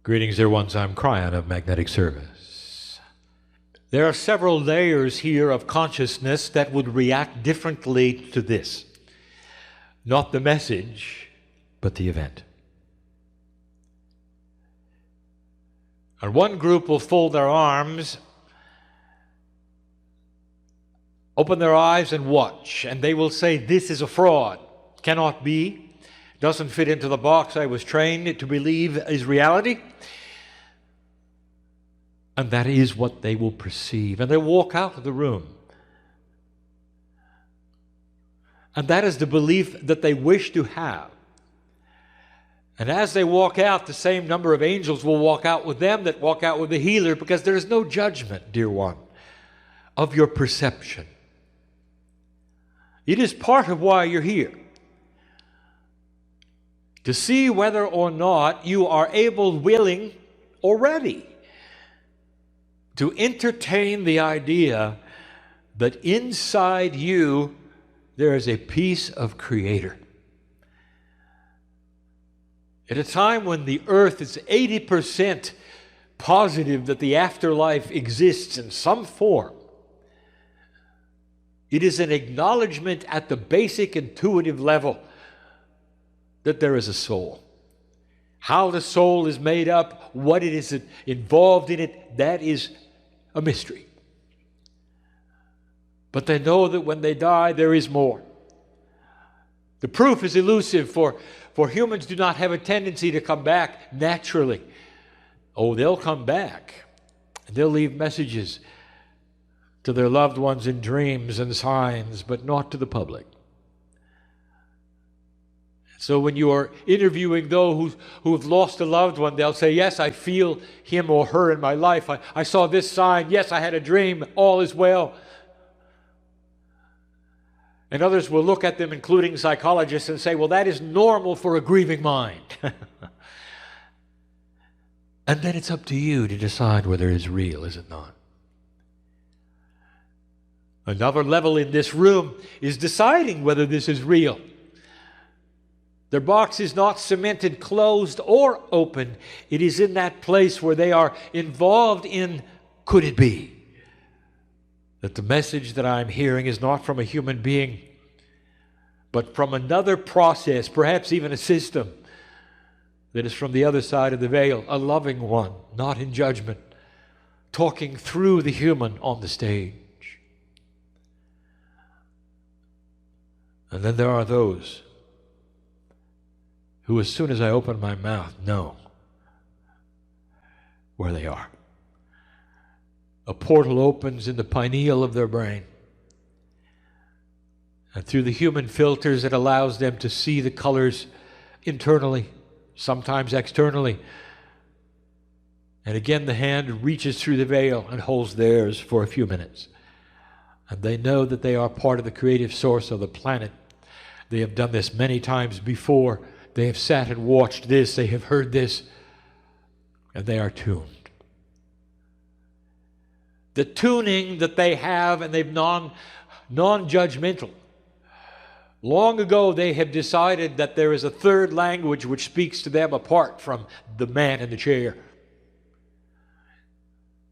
Greetings, dear ones. I'm Cryon of Magnetic Service. There are several layers here of consciousness that would react differently to this. Not the message, but the event. And one group will fold their arms, open their eyes and watch, and they will say, "This is a fraud. Cannot be. Doesn't fit into the box I was trained to believe is reality." And that is what they will perceive. And they walk out of the room. And that is the belief that they wish to have. And as they walk out, the same number of angels will walk out with them that walk out with the healer, because there is no judgment, dear one, of your perception. It is part of why you're here, to see whether or not you are able, willing, or ready to entertain the idea that inside you there is a piece of Creator. At a time when the earth is 80% positive that the afterlife exists in some form, it is an acknowledgement at the basic intuitive level that there is a soul. How the soul is made up, what it is involved in it, that is a mystery. But they know that when they die, there is more. The proof is elusive, for humans do not have a tendency to come back naturally. Oh, they'll come back, and they'll leave messages to their loved ones in dreams and signs, but not to the public. So when you are interviewing those who have lost a loved one, they'll say, "Yes, I feel him or her in my life. I saw this sign. Yes, I had a dream. All is well." And others will look at them, including psychologists, and say, "Well, that is normal for a grieving mind." And then it's up to you to decide whether it is real, is it not? Another level in this room is deciding whether this is real. Their box is not cemented, closed, or open. It is in that place where they are involved in, could it be that the message that I'm hearing is not from a human being, but from another process, perhaps even a system that is from the other side of the veil, a loving one, not in judgment, talking through the human on the stage. And then there are those who, as soon as I open my mouth, know where they are. A portal opens in the pineal of their brain, and through the human filters, it allows them to see the colors internally, sometimes externally. And again, the hand reaches through the veil and holds theirs for a few minutes. And they know that they are part of the creative source of the planet. They have done this many times before. They have sat and watched this. They have heard this. And they are tuned. The tuning that they have, and they've non-judgmental. Long ago, they have decided that there is a third language which speaks to them apart from the man in the chair.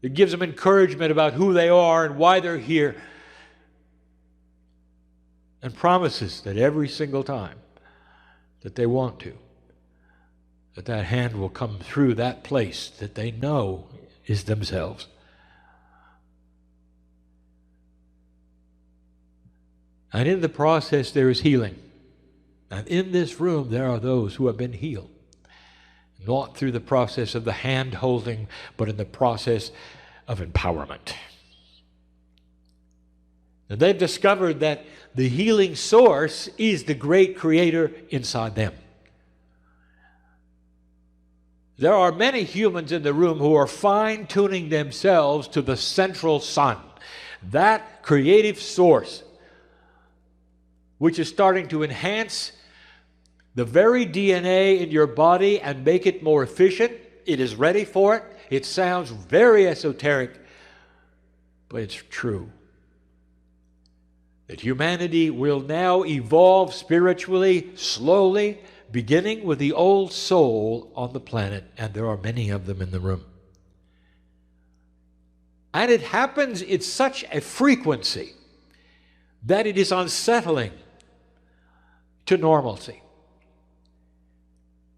It gives them encouragement about who they are and why they're here, and promises that every single time that they want to, that hand will come through that place that they know is themselves. And in the process, there is healing. And in this room, there are those who have been healed. Not through the process of the hand holding, but in the process of empowerment. And they've discovered that the healing source is the great Creator inside them. There are many humans in the room who are fine-tuning themselves to the central sun, that creative source, which is starting to enhance the very DNA in your body and make it more efficient. It is ready for it. It sounds very esoteric, but it's true. That humanity will now evolve spiritually, slowly, beginning with the old soul on the planet, and there are many of them in the room. And it happens at such a frequency that it is unsettling to normalcy.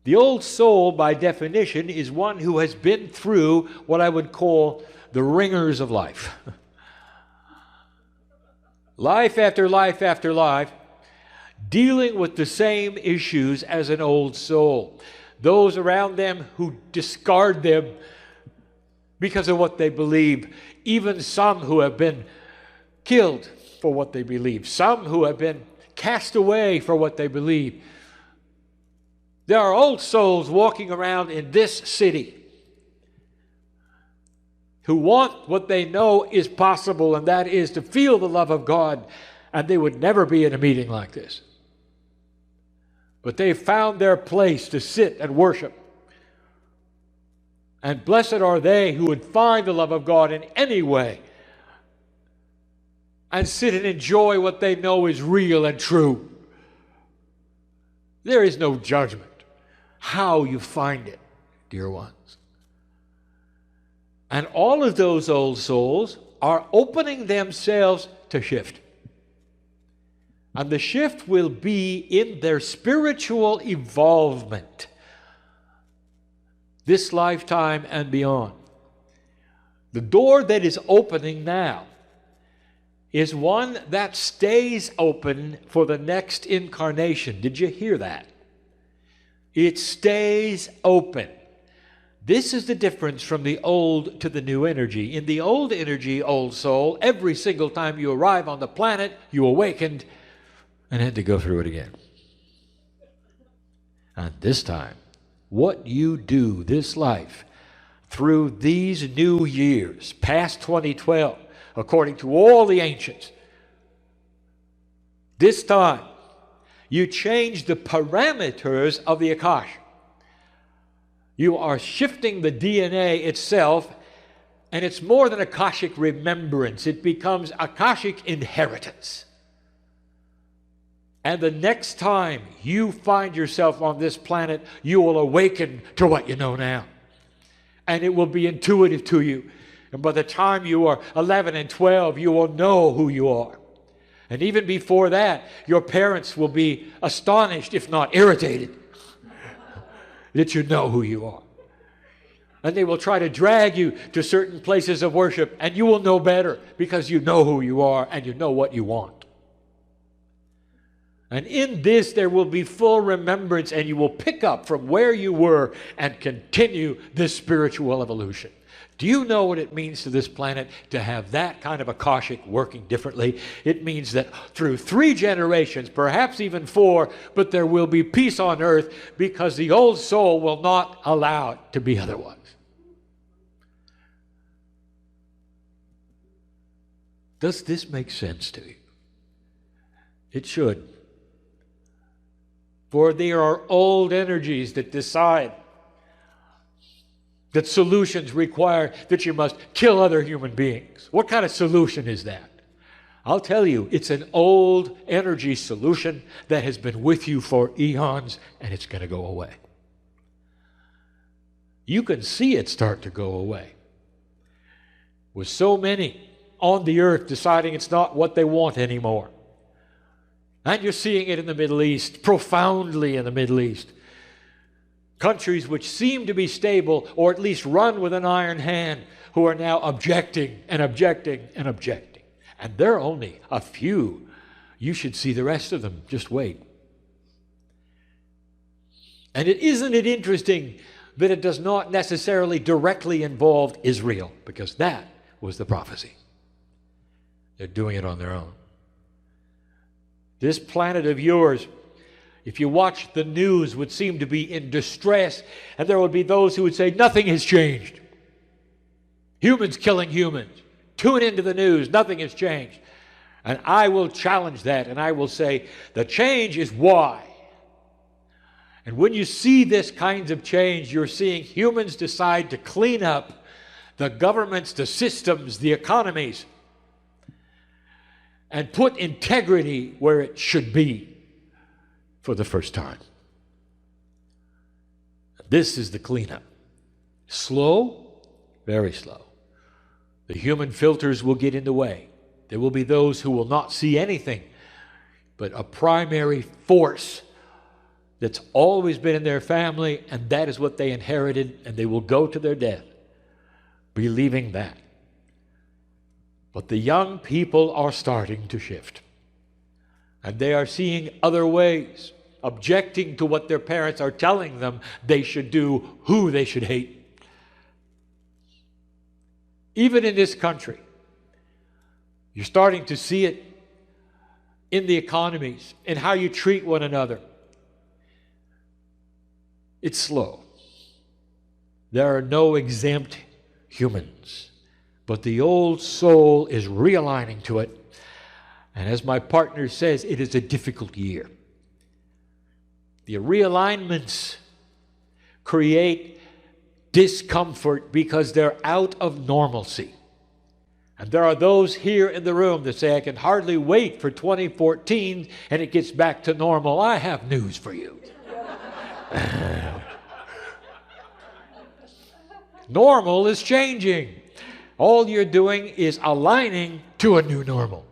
The old soul, by definition, is one who has been through what I would call the ringers of life. Life after life after life, dealing with the same issues as an old soul. Those around them who discard them because of what they believe. Even some who have been killed for what they believe. Some who have been cast away for what they believe. There are old souls walking around in this city who want what they know is possible, and that is to feel the love of God, and they would never be in a meeting like this. But they've found their place to sit and worship. And blessed are they who would find the love of God in any way and sit and enjoy what they know is real and true. There is no judgment. How you find it, dear ones. And all of those old souls are opening themselves to shift. And the shift will be in their spiritual evolvement, this lifetime and beyond. The door that is opening now is one that stays open for the next incarnation. Did you hear that? It stays open. This is the difference from the old to the new energy. In the old energy, old soul, every single time you arrive on the planet, you awakened and had to go through it again. And this time, what you do this life through these new years, past 2012, according to all the ancients, this time, you change the parameters of the Akash. You are shifting the DNA itself, and it's more than Akashic remembrance. It becomes Akashic inheritance. And the next time you find yourself on this planet, you will awaken to what you know now. And it will be intuitive to you. And by the time you are 11 and 12, you will know who you are. And even before that, your parents will be astonished, if not irritated, that you know who you are. And they will try to drag you to certain places of worship, and you will know better because you know who you are and you know what you want. And in this, there will be full remembrance, and you will pick up from where you were and continue this spiritual evolution. Do you know what it means to this planet to have that kind of Akashic working differently? It means that through 3 generations, perhaps even 4, but there will be peace on earth because the old soul will not allow it to be otherwise. Does this make sense to you? It should. For there are old energies that decide that solutions require that you must kill other human beings. What kind of solution is that? I'll tell you, it's an old energy solution that has been with you for eons, and it's going to go away. You can see it start to go away. With so many on the earth deciding it's not what they want anymore. And you're seeing it in the Middle East, profoundly in the Middle East. Countries which seem to be stable, or at least run with an iron hand, who are now objecting and objecting and objecting. And there are only a few. You should see the rest of them. Just wait. And isn't it interesting that it does not necessarily directly involve Israel? Because that was the prophecy. They're doing it on their own. This planet of yours, if you watch the news, would seem to be in distress, and there would be those who would say, nothing has changed. Humans killing humans. Tune into the news, nothing has changed. And I will challenge that, and I will say, the change is why. And when you see this kinds of change, you're seeing humans decide to clean up the governments, the systems, the economies, and put integrity where it should be for the first time. This is the cleanup. Slow, very slow. The human filters will get in the way. There will be those who will not see anything but a primary force that's always been in their family, and that is what they inherited, and they will go to their death believing that. But the young people are starting to shift, and they are seeing other ways, objecting to what their parents are telling them they should do, who they should hate. Even in this country, you're starting to see it in the economies, in how you treat one another. It's slow. There are no exempt humans, but the old soul is realigning to it. And as my partner says, it is a difficult year. The realignments create discomfort because they're out of normalcy. And there are those here in the room that say, I can hardly wait for 2014 and it gets back to normal. I have news for you. Normal is changing. All you're doing is aligning to a new normal.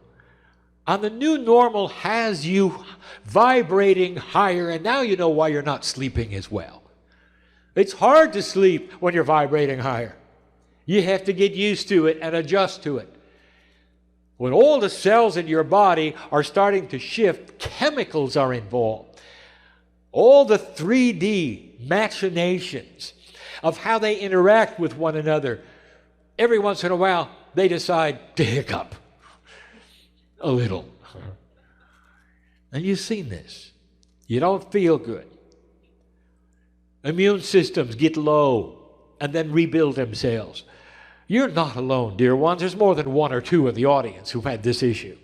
And the new normal has you vibrating higher, and now you know why you're not sleeping as well. It's hard to sleep when you're vibrating higher. You have to get used to it and adjust to it. When all the cells in your body are starting to shift, chemicals are involved. All the 3D machinations of how they interact with one another. Every once in a while, they decide to hiccup a little. And you've seen this. You don't feel good. Immune systems get low and then rebuild themselves. You're not alone, dear ones. There's more than one or two in the audience who've had this issue.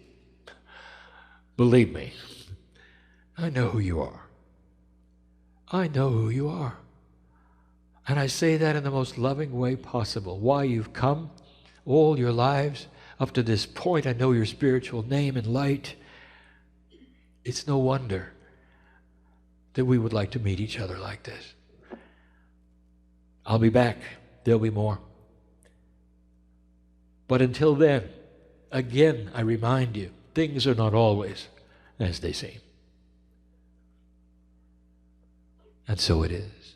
Believe me, I know who you are. I know who you are. And I say that in the most loving way possible. Why you've come all your lives up to this point. I know your spiritual name and light. It's no wonder that we would like to meet each other like this. I'll be back. There'll be more. But until then, again, I remind you, things are not always as they seem. And so it is.